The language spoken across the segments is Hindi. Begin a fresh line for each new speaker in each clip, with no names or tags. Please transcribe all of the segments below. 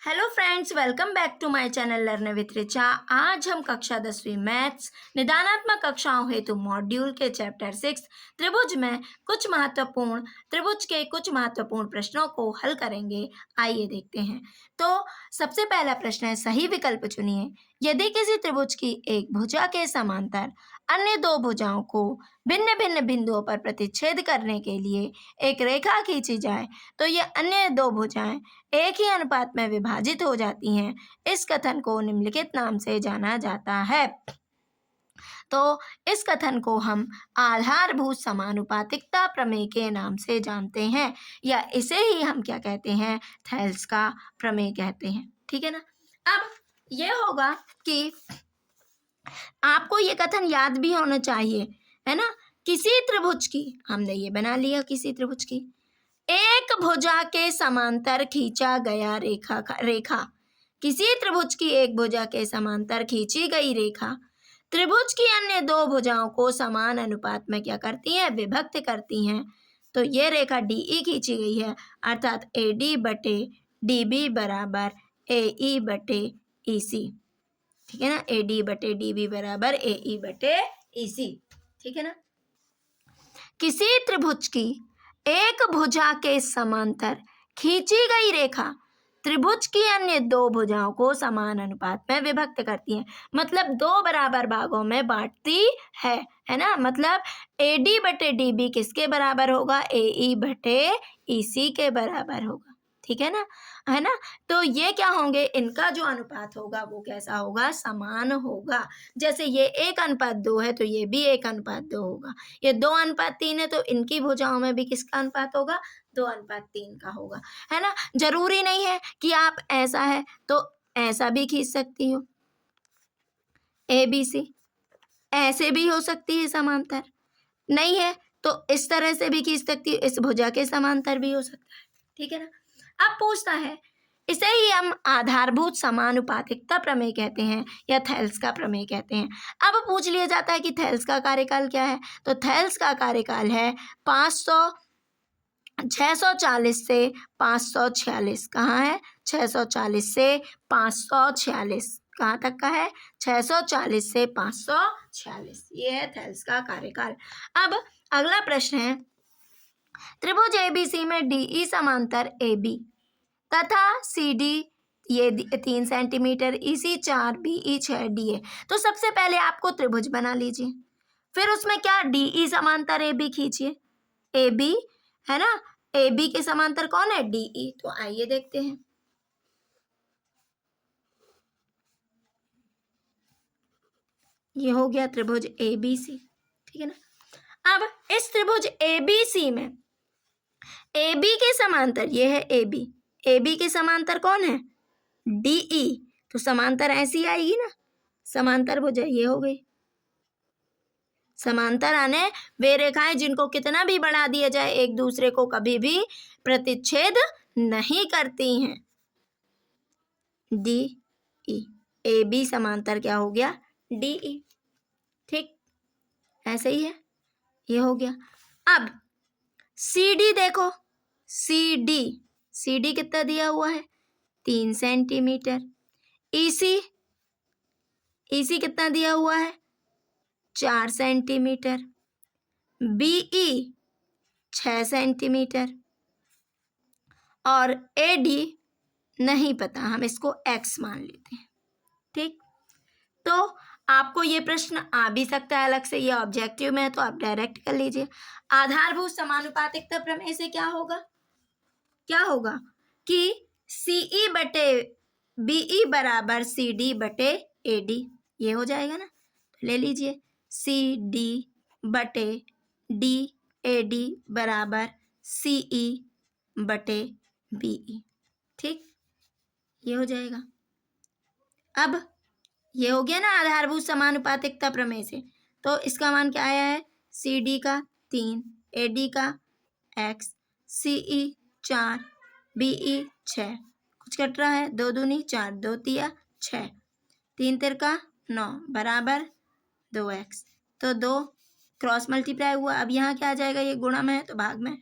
Hello friends, welcome back to my channel learn with Richa. आज हम कक्षा 10वीं मैथ्स निदानात्मक कक्षाओं हेतु मॉड्यूल के चैप्टर 6 त्रिभुज में त्रिभुज के कुछ महत्वपूर्ण प्रश्नों को हल करेंगे। आइए देखते हैं। तो सबसे पहला प्रश्न है, सही विकल्प चुनिए। यदि किसी त्रिभुज की एक भुजा के समांतर अन्य दो भुजाओं को भिन्न भिन्न बिंदुओं पर प्रतिच्छेद करने के लिए एक रेखा खींची जाए तो ये अन्य दो भुजाएं एक ही अनुपात में विभाजित हो जाती हैं। इस कथन को निम्नलिखित नाम से जाना जाता है। तो इस कथन को हम आधारभूत समानुपातिकता प्रमेय के नाम से जानते हैं, या इसे ही हम क्या कहते हैं, थेल्स का प्रमेय कहते हैं। ठीक है ना। अब ये होगा कि आपको ये कथन याद भी होना चाहिए, है ना। किसी त्रिभुज की, हमने ये बना लिया, किसी त्रिभुज की एक भुजा के समांतर खींचा गया रेखा किसी त्रिभुज की एक भुजा के समांतर खींची गई रेखा त्रिभुज की अन्य दो भुजाओं को समान अनुपात में क्या करती हैं, विभक्त करती हैं। तो ये रेखा DE खींची गई है, अर्थात AD बटे DB बराबर AE बटे EC। ठीक है ना, AD बटे DB बराबर AE बटे EC। ठीक है ना। किसी त्रिभुज की एक भुजा के समांतर खींची गई रेखा त्रिभुज की अन्य दो भुजाओं को समान अनुपात में विभक्त करती है, मतलब दो बराबर भागों में बांटती है ना। मतलब AD बटे DB किसके बराबर होगा, AE बटे EC के बराबर होगा। ठीक है ना, है ना। तो ये क्या होंगे, इनका जो अनुपात होगा वो कैसा होगा, समान होगा। जैसे ये 1:2 है तो ये भी 1:2 होगा। ये 2:3 है तो इनकी भुजाओं में भी किसका अनुपात होगा, 2:3 का होगा, है ना। जरूरी नहीं है कि आप ऐसा है तो ऐसा भी खींच सकती हो, ABC ऐसे भी हो सकती है समांतर, नहीं है तो इस तरह से भी खींच सकती हो, इस भुजा के समांतर भी हो सकता है। ठीक है ना। अब पूछता है, इसे ही हम आधारभूत समानुपातिकता प्रमेय कहते हैं या थेल्स का प्रमेय कहते हैं। अब पूछ लिया जाता है कि थेल्स का कार्यकाल क्या है। तो थेल्स का कार्यकाल है 640 से 546। कहाँ है, 640 से 546, कहाँ तक का है, 640 से 546। ये है थेल्स का कार्यकाल। अब अगला प्रश्न है, त्रिभुज ABC में DE समांतर AB तथा CD ये 3 सेंटीमीटर, EC 4, BE 6, DA। तो सबसे पहले आपको त्रिभुज बना लीजिए, फिर उसमें क्या DE समांतर AB खींचिए। AB है ना, AB के समांतर कौन है, DE। तो आइए देखते हैं। ये हो गया त्रिभुज ABC। ठीक है ना। अब इस त्रिभुज ABC में AB के समांतर ये है AB के समांतर कौन है, DE। तो समांतर ऐसी आएगी ना, समांतर भुजा ये हो गई। समांतर आने वे रेखाएं जिनको कितना भी बढ़ा दिया जाए एक दूसरे को कभी भी प्रतिच्छेद नहीं करती हैं। DE, AB समांतर क्या हो गया, DE। ठीक, ऐसे ही है, ये हो गया। अब CD देखो, CD कितना दिया हुआ है, 3 सेंटीमीटर। EC कितना दिया हुआ है, 4 सेंटीमीटर। BE 6 सेंटीमीटर और AD नहीं पता, हम इसको X मान लेते हैं। ठीक, तो आपको ये प्रश्न आ भी सकता है अलग से, ये ऑब्जेक्टिव में है तो आप डायरेक्ट कर लीजिए। आधारभूत समानुपातिकता प्रमेय से क्या होगा कि CE बटे BE बराबर CD बटे AD, ये हो जाएगा ना। तो ले लीजिए CD बटे DAD बराबर CE बटे BE। ठीक, ये हो जाएगा। अब ये हो गया ना आधारभूत समानुपातिकता प्रमेय से। तो इसका मान क्या आया है, CD का 3, AD का X, CE 4, BE 6, कुछ कट रहा है, 2 दूनी 4, 2 तिया 6, 3 तिरका 9 बराबर 2X। तो 2 क्रॉस मल्टीप्लाई हुआ। अब यहाँ क्या आ जाएगा, ये गुणा में है तो भाग में,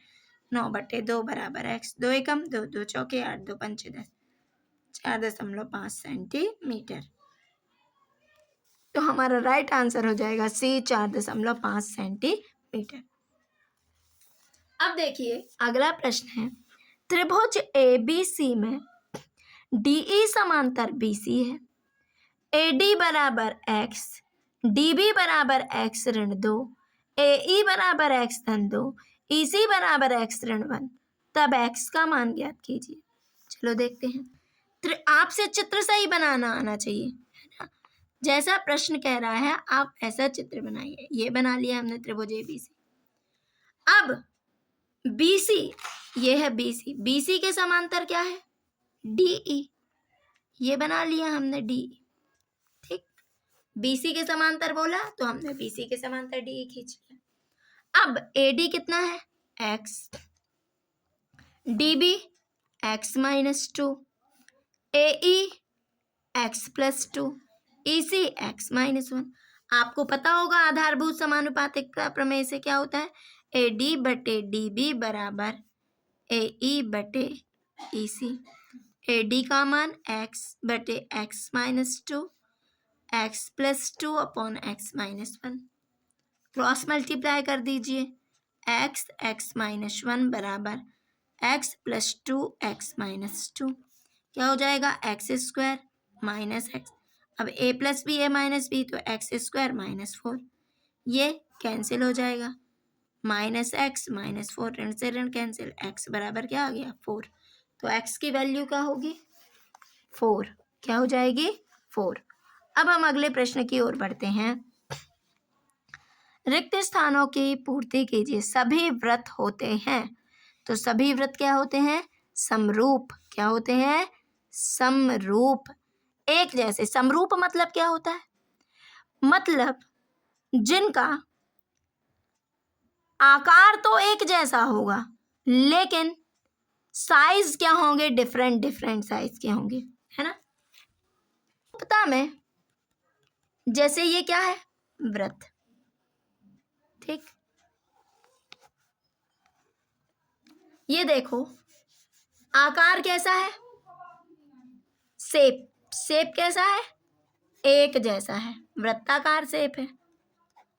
9 बटे 2 बराबर X। 2 एकम 2, 2 चौके 8, 2 पंचे 10, 4.5 सेंटीमीटर। तो हमारा राइट आंसर हो जाएगा सी, 4.5 सेंटीमीटर। अब देखिए अगला प्रश्न है, त्रिभुज ABC में DE समांतर BC है, AD बराबर x, DB बराबर x ऋण 2, AE बराबर x धन 2, EC बराबर x ऋण 1, तब x का मान ज्ञात कीजिए। चलो देखते हैं। आपसे चित्र सही बनाना आना चाहिए, है ना। जैसा प्रश्न कह रहा है आप ऐसा चित्र बनाइए। ये बना लिया हमने त्रिभुज ABC। अब BC, ये है BC, BC के समांतर क्या है? DE, ये बना लिया हमने DE। ठीक, BC के समांतर बोला तो हमने BC के समांतर DE खींच लिया। अब AD कितना है? x, DB x minus 2, AE x plus 2, EC x minus 1। आपको पता होगा आधारभूत समानुपातिकता प्रमेय से क्या होता है? AD बटे DB बराबर AE बटे EC। AD का मान x बटे x minus 2, x plus 2 upon x minus 1। Cross multiply कर दीजिए। x माइनस 1 बराबर x प्लस 2 x माइनस 2। क्या हो जाएगा? X square minus x. अब a plus b a minus b, तो एक्स स्क्वायर माइनस 4, ये कैंसिल हो जाएगा। माइनस एक्स माइनस 4, ऋण से ऋण कैंसिल, x बराबर क्या आ गया? 4। तो x की वैल्यू क्या होगी? 4। क्या हो जाएगी? 4। अब हम अगले प्रश्न की ओर बढ़ते हैं। रिक्त स्थानों की पूर्ति कीजिए। सभी वृत्त होते हैं, तो सभी वृत्त क्या होते हैं? समरूप। क्या होते हैं? समरूप, एक जैसे। समरूप मतलब क्या होता है? मतलब जिनका आकार तो एक जैसा होगा लेकिन साइज क्या होंगे? डिफरेंट डिफरेंट साइज के होंगे, है ना। पता में जैसे ये क्या है? वृत्त। ठीक, ये देखो आकार कैसा है? शेप, शेप कैसा है? एक जैसा है, वृत्ताकार शेप है।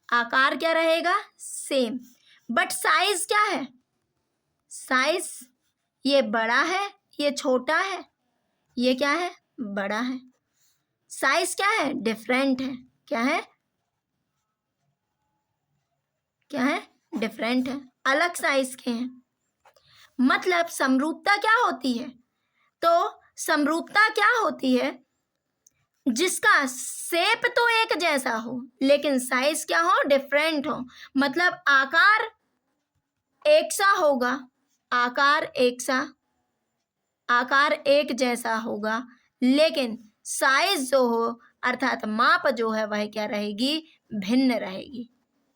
आकार क्या रहेगा? सेम। बट साइज क्या है? साइज ये बड़ा है, ये छोटा है, ये क्या है? बड़ा है। साइज क्या है? डिफरेंट है। क्या है? क्या है? डिफरेंट है, अलग साइज के हैं। मतलब समरूपता क्या होती है? तो समरूपता क्या होती है? जिसका शेप तो एक जैसा हो लेकिन साइज क्या हो? डिफरेंट हो। मतलब आकार एक सा होगा, आकार एक जैसा होगा लेकिन साइज जो हो अर्थात माप जो है वह क्या रहेगी? भिन्न रहेगी।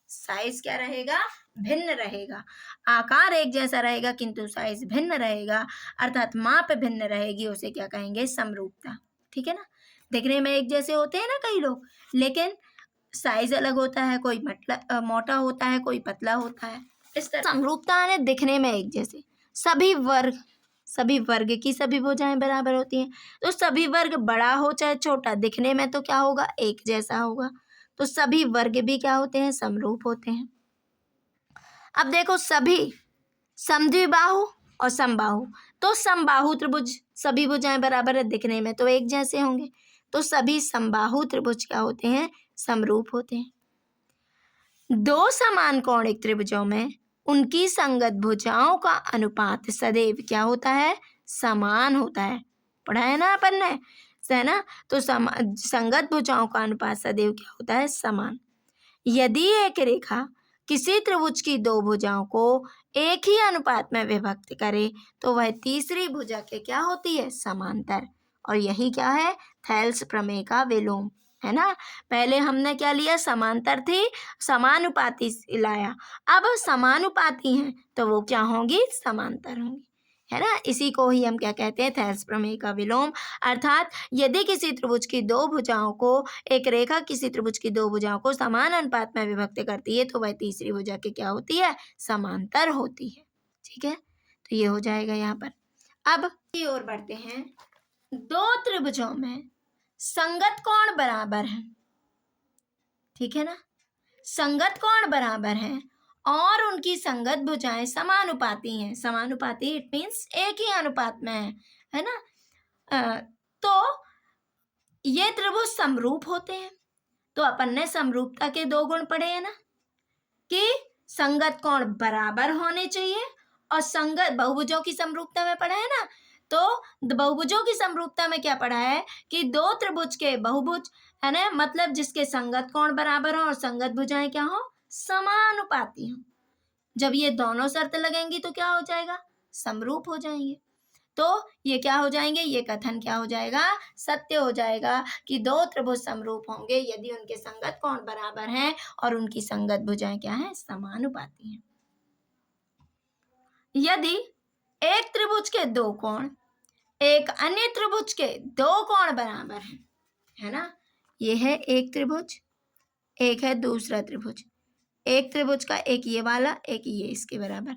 साइज क्या रहेगा? भिन्न रहेगा। आकार एक जैसा रहेगा किंतु साइज भिन्न रहेगा अर्थात माप भिन्न रहेगी, उसे क्या कहेंगे? समरूपता। ठीक है ना। देखने में एक जैसे होते हैं ना कई लोग, लेकिन साइज अलग होता है, कोई मोटा होता है, कोई पतला होता है। इस तरह समरूपता है दिखने में एक जैसे। सभी वर्ग की सभी भुजाएं बराबर होती हैं, तो सभी वर्ग बड़ा हो चाहे छोटा दिखने में तो क्या होगा? एक जैसा होगा। तो सभी वर्ग भी क्या होते हैं? समरूप होते हैं। अब देखो सभी समद्विबाहु और समबाहु, तो समबाहु त्रिभुज सभी भुजाएं बराबर है, दिखने में तो एक जैसे होंगे, तो सभी समबाहु त्रिभुज क्या होते हैं? समरूप होते हैं। दो समान कोणिक त्रिभुजों में उनकी संगत भुजाओं का अनुपात सदैव क्या होता है? समान होता है। पढ़ा है ना अपन ने, है ना। तो संगत भुजाओं का अनुपात सदैव क्या होता है? समान। यदि एक रेखा किसी त्रिभुज की दो भुजाओं को एक ही अनुपात में विभक्त करे तो वह तीसरी भुजा के क्या होती है? समांतर। और यही क्या है? थेल्स प्रमेय का विलोम, है ना। पहले हमने क्या लिया? समांतर थी, समानुपाती लाया। अब समानुपाती हैं तो वो क्या होंगी? समांतर होंगी, है ना। इसी को ही हम क्या कहते हैं? थेल्स प्रमेय का विलोम। अर्थात यदि किसी त्रिभुज की दो भुजाओं को, एक रेखा किसी त्रिभुज की दो भुजाओं को समान अनुपात में विभक्त करती है तो वह तीसरी भुजा की क्या होती है? समांतर होती है। ठीक है, तो ये हो जाएगा यहाँ पर। अब की ओर बढ़ते हैं। दो त्रिभुजों में संगत कोण बराबर है, ठीक है ना, संगत कोण बराबर है और उनकी संगत भुजाएं समानुपाती हैं। समानुपाती इट मीन्स एक ही अनुपात में है ना। तो ये त्रिभुज समरूप होते हैं। तो अपन ने समरूपता के दो गुण पढ़े हैं ना, कि संगत कोण बराबर होने चाहिए और संगत बहुभुजों की समरूपता में पढ़ा है ना। तो बहुभुजों की समरूपता में क्या पढ़ा है कि दो त्रिभुज के बहुभुज है ना, मतलब जिसके संगत कोण बराबर हो और संगत भुजाएं क्या हो, समानुपाती हो। जब ये दोनों शर्त लगेंगी तो क्या हो जाएगा, समरूप हो जाएंगे। तो ये क्या हो जाएंगे, ये कथन क्या हो जाएगा, सत्य हो जाएगा कि दो त्रिभुज समरूप होंगे यदि उनके संगत कोण बराबर हैं और उनकी संगत भुजाएं क्या हैं, समानुपाती हैं। यदि एक त्रिभुज के दो कोण एक अन्य त्रिभुज के दो कोण बराबर हैं, है ना, ये है एक त्रिभुज, एक है दूसरा त्रिभुज। एक त्रिभुज का एक ये वाला, एक ये इसके बराबर,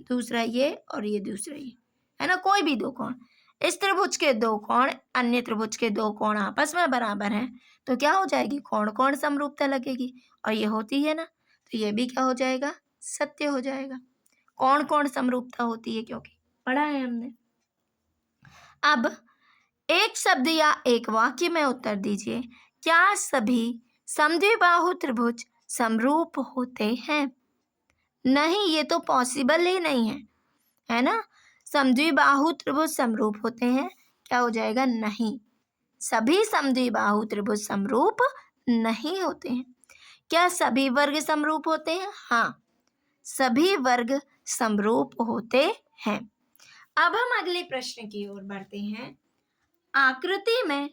दूसरा ये और ये दूसरा ये, है ना, कोई भी दो कोण। इस त्रिभुज के दो कोण अन्य त्रिभुज के दो कोण आपस में बराबर हैं तो क्या हो जाएगी, कोण कोण समरूपता लगेगी और ये होती है ना, तो ये भी क्या हो जाएगा, सत्य हो जाएगा। कोण कोण समरूपता होती है क्योंकि पढ़ा है हमने। अब एक शब्द या एक वाक्य में उत्तर दीजिए, क्या सभी समद्विबाहु त्रिभुज समरूप होते हैं? नहीं, ये तो पॉसिबल ही नहीं है ना। समद्विबाहु त्रिभुज समरूप होते हैं, क्या हो जाएगा, नहीं, सभी समद्विबाहु त्रिभुज समरूप नहीं होते हैं। क्या सभी वर्ग समरूप होते हैं? हाँ, सभी वर्ग समरूप होते हैं। अब हम अगले प्रश्न की ओर बढ़ते हैं। आकृति में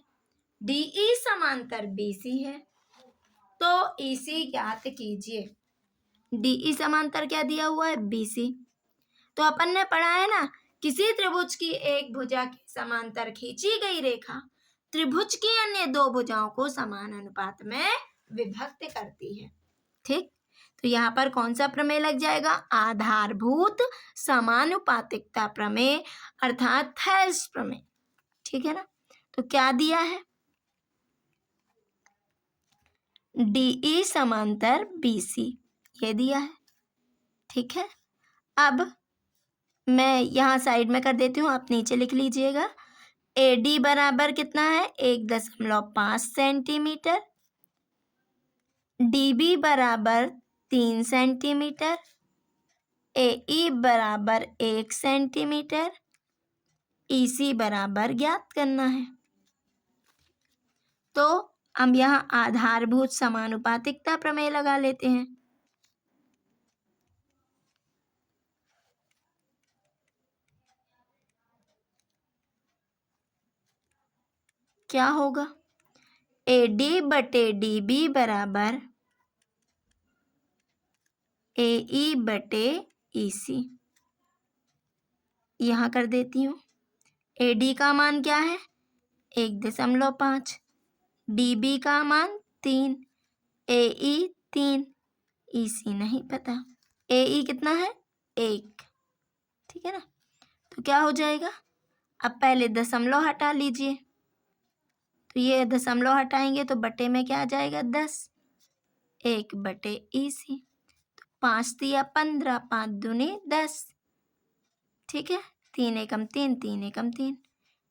DE समांतर BC है तो EC ज्ञात कीजिए। DE समांतर क्या दिया हुआ है, BC। तो अपन ने पढ़ा है ना, किसी त्रिभुज की एक भुजा के समांतर खींची गई रेखा त्रिभुज की अन्य दो भुजाओं को समान अनुपात में विभक्त करती है, ठीक। तो यहाँ पर कौन सा प्रमेय लग जाएगा, आधारभूत समानुपातिकता प्रमेय अर्थात थेल्स प्रमेय, ठीक है ना। तो क्या दिया है, DE समांतर BC ये दिया है, ठीक है। अब मैं यहाँ साइड में कर देती हूँ, आप नीचे लिख लीजिएगा। AD बराबर कितना है, 1.5 सेंटीमीटर, DB बराबर 3 सेंटीमीटर, AE बराबर 1 सेंटीमीटर, EC बराबर ज्ञात करना है। तो हम यहाँ आधारभूत समानुपातिकता प्रमेय लगा लेते हैं। क्या होगा, AD बटे DB बराबर AE बटे EC। यहाँ कर देती हूँ। AD का मान क्या है, 1.5, DB का मान 3, AE 3, EC नहीं पता। AE कितना है, 1, ठीक है ना। तो क्या हो जाएगा, अब पहले दशमलव हटा लीजिए, तो ये दशमलव हटाएंगे तो बटे में क्या आ जाएगा, 10, 1 बटे EC। तो 5 तिया 15, 5 दूनी 10, ठीक है। 3 एकम 3, 3 एकम 3,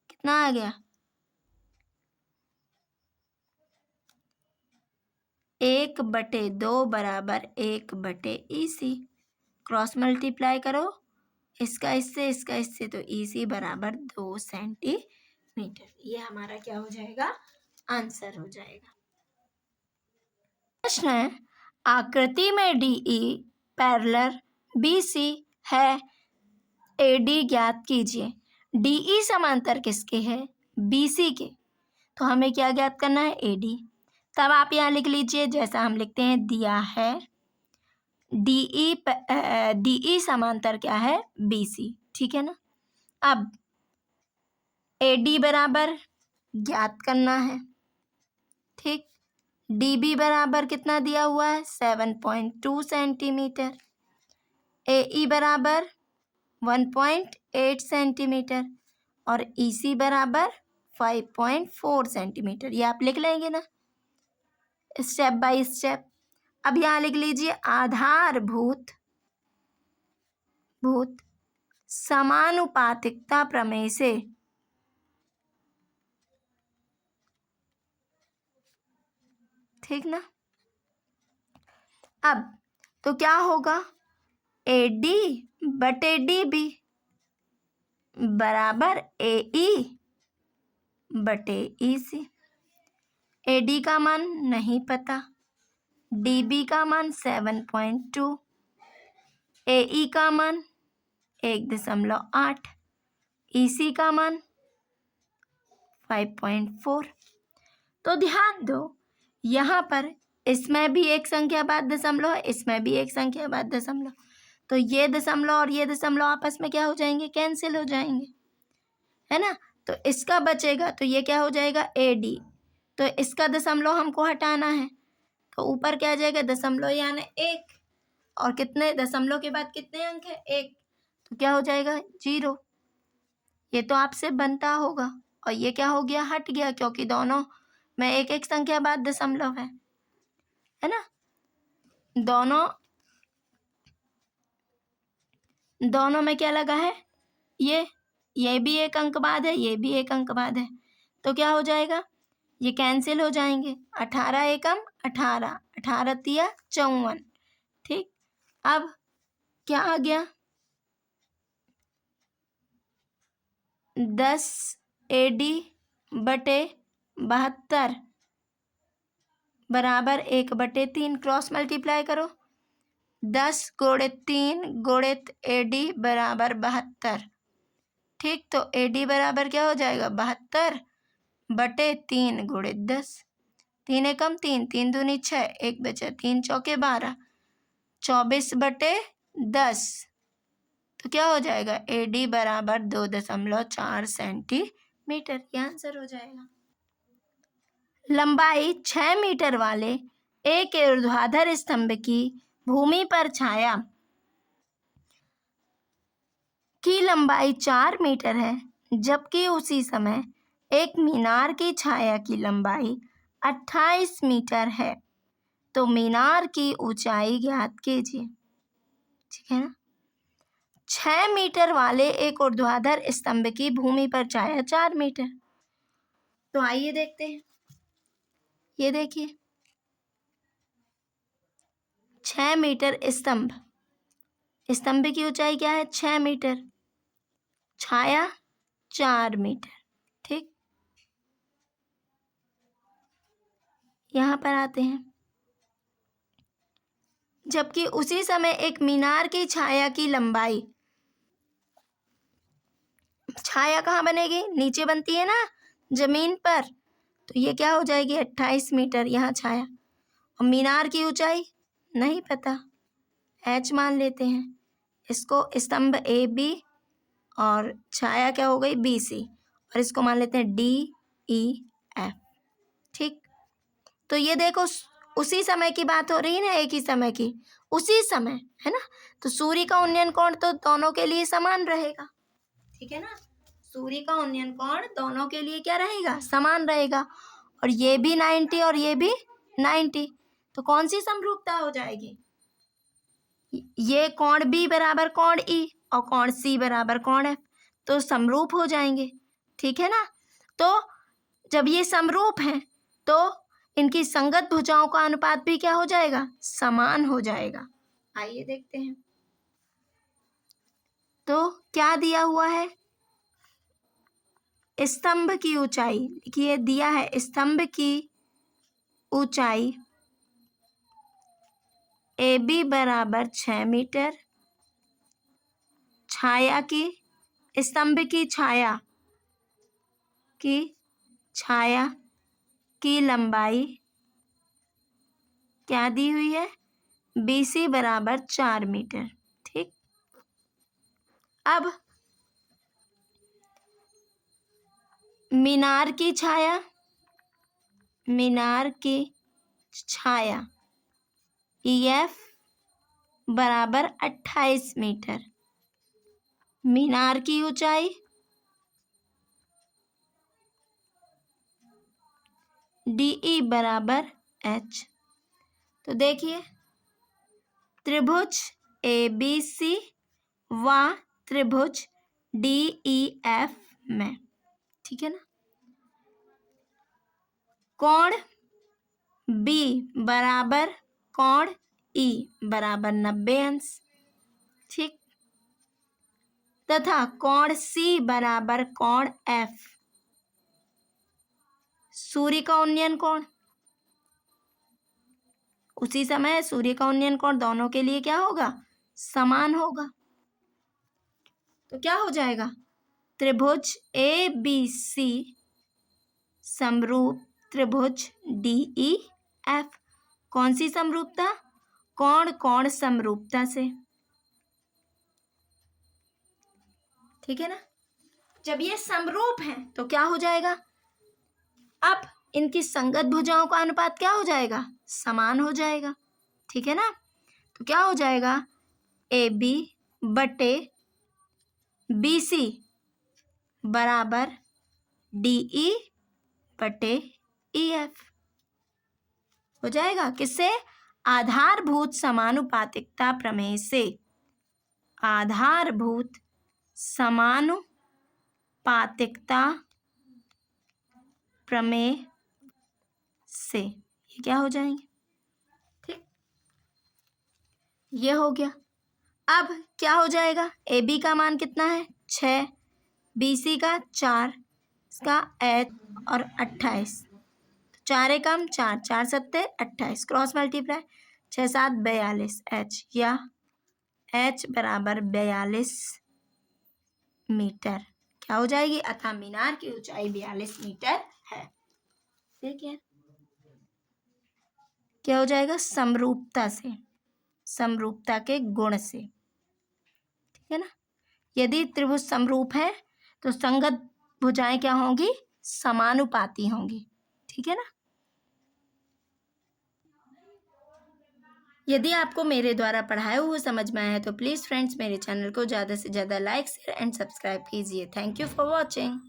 कितना आ गया, 1/2 बराबर 1/EC। क्रॉस मल्टीप्लाई करो, इसका इससे तो EC बराबर 2 सेंटीमीटर। ये हमारा क्या हो जाएगा, आंसर हो जाएगा। प्रश्न है, आकृति में DE पैरेलल BC है, AD ज्ञात कीजिए। DE समांतर किसके है, BC के। तो हमें क्या ज्ञात करना है, AD। तब आप यहाँ लिख लीजिए जैसा हम लिखते हैं, दिया है DE समांतर क्या है, BC, ठीक है ना। अब AD बराबर ज्ञात करना है, ठीक। DB बराबर कितना दिया हुआ है, 7.2 सेंटीमीटर, AE बराबर 1.8 सेंटीमीटर और EC बराबर 5.4 सेंटीमीटर। ये आप लिख लेंगे ना स्टेप बाय स्टेप। अब यहाँ लिख लीजिए आधारभूत समानुपातिकता प्रमेय से ठीक ना। अब तो क्या होगा AD बटे DB बराबर AE बटे EC। AD का मान नहीं पता, DB का मान 7.2, AE का मान 1.8, EC का मान 5.4। तो ध्यान दो यहाँ पर इसमें भी एक संख्या बाद दशमलव है, इसमें भी एक संख्या बाद दशमलव, तो ये दशमलव और ये दशमलव आपस में क्या हो जाएंगे, कैंसिल हो जाएंगे, है ना। तो इसका बचेगा, तो ये क्या हो जाएगा AD, तो इसका दशमलव हमको हटाना है, तो ऊपर क्या आ जाएगा दशमलव यानी 1, और कितने दशमलव के बाद कितने अंक है 1, तो क्या हो जाएगा 0। ये तो आपसे बनता होगा, और ये क्या हो गया हट गया, क्योंकि दोनों में एक एक संख्या बाद दशमलव है ना। दोनों में क्या लगा है, ये भी एक अंक बाद है, ये भी एक अंक बाद है, तो क्या हो जाएगा ये कैंसिल हो जाएंगे। 18 एकम 18, 18 तिया 54। ठीक, अब क्या आ गया 10 AD बटे 72 बराबर 1/3, क्रॉस मल्टीप्लाई करो, 10 गुणित 3 गुणित AD बराबर 72। ठीक, तो AD बराबर क्या हो जाएगा 72 बटे 3 गुणित 10, 3 एकम 3, 3 दूनी 6, 1 बचा, 3 चौके 12, 24 बटे 10, तो क्या हो जाएगा AD बराबर 2.4 सेंटीमीटर। ये आंसर हो जाएगा। लंबाई 6 मीटर वाले एक ऊर्ध्वाधर स्तंभ की भूमि पर छाया की लंबाई 4 मीटर है, जबकि उसी समय एक मीनार की छाया की लंबाई 28 मीटर है, तो मीनार की ऊंचाई ज्ञात कीजिए। ठीक है ना। 6 मीटर वाले एक ऊर्ध्वाधर स्तंभ की भूमि पर छाया 4 मीटर, तो आइए देखते हैं। ये देखिए 6 मीटर स्तंभ की ऊंचाई क्या है 6 मीटर, छाया 4 मीटर। ठीक, यहाँ पर आते हैं, जबकि उसी समय एक मीनार की छाया की लंबाई, छाया कहाँ बनेगी नीचे बनती है ना जमीन पर, तो ये क्या हो जाएगी 28 मीटर यहाँ छाया, और मीनार की ऊंचाई नहीं पता, H मान लेते हैं इसको, स्तंभ AB और छाया क्या हो गई BC, और इसको मान लेते हैं DEF। ठीक, तो ये देखो उसी समय की बात हो रही है ना, एक ही समय की, उसी समय है ना, तो सूर्य का उन्नयन कोण तो दोनों के लिए समान रहेगा। ठीक है ना, सूर्य का उन्नयन कोण दोनों के लिए क्या रहेगा समान रहेगा, और ये भी 90 और ये भी 90, तो कौन सी समरूपता हो जाएगी, ये कोण B बराबर कोण E और कोण C बराबर कोण F, तो समरूप हो जाएंगे। ठीक है ना, तो जब ये समरूप हैं तो इनकी संगत भुजाओं का अनुपात भी क्या हो जाएगा समान हो जाएगा। आइए देखते हैं, तो क्या दिया हुआ है स्तंभ की ऊंचाई, देखिए दिया है स्तंभ की ऊंचाई AB बराबर 6 मीटर, छाया की स्तंभ की छाया की लंबाई क्या दी हुई है BC बराबर 4 मीटर। ठीक, अब मीनार की छाया EF बराबर 28 मीटर, मीनार की ऊंचाई डी ई बराबर एच। तो देखिए त्रिभुज ए बी सी व त्रिभुज डी ई एफ में, ठीक है ना, कोण बी बराबर कोण ई बराबर 90 अंश, ठीक, तथा कोण सी बराबर कोण एफ, सूर्य का उन्नयन कोण, उसी समय सूर्य का उन्नयन कोण दोनों के लिए क्या होगा, समान होगा। तो क्या हो जाएगा, त्रिभुज ए बी सी समरूप त्रिभुज डी ई एफ। कौन सी समरूपता, कोण कोण समरूपता से, ठीक है ना। जब ये समरूप है तो क्या हो जाएगा, अब इनकी संगत भुजाओं का अनुपात क्या हो जाएगा, समान हो जाएगा, ठीक है ना। तो क्या हो जाएगा, ए बी बटे बी सी बराबर डी ई बटे ई एफ हो जाएगा। किससे, आधारभूत समानुपातिकता प्रमेय से, आधारभूत समानुपातिकता प्रमेय से ये क्या हो जाएंगे, ठीक, ये हो गया। अब क्या हो जाएगा, ए बी का मान कितना है 6, बी सी का 4, इसका एच और 28, 4 एकम 4, 4 सत्ते 28, क्रॉस मल्टीप्लाई 6 7 42 एच, या एच बराबर 42 मीटर क्या हो जाएगी, अतः मीनार की ऊंचाई 42 मीटर है। देखिए क्या हो जाएगा, समरूपता से, समरूपता के गुण से, ठीक है ना। यदि त्रिभुज समरूप है तो संगत भुजाएं क्या होंगी, समानुपाती होंगी, ठीक है ना। यदि आपको मेरे द्वारा पढ़ाया हुआ समझ में आया है तो प्लीज़ फ्रेंड्स मेरे चैनल को ज़्यादा से ज़्यादा लाइक शेयर एंड सब्सक्राइब कीजिए। Thank you for watching.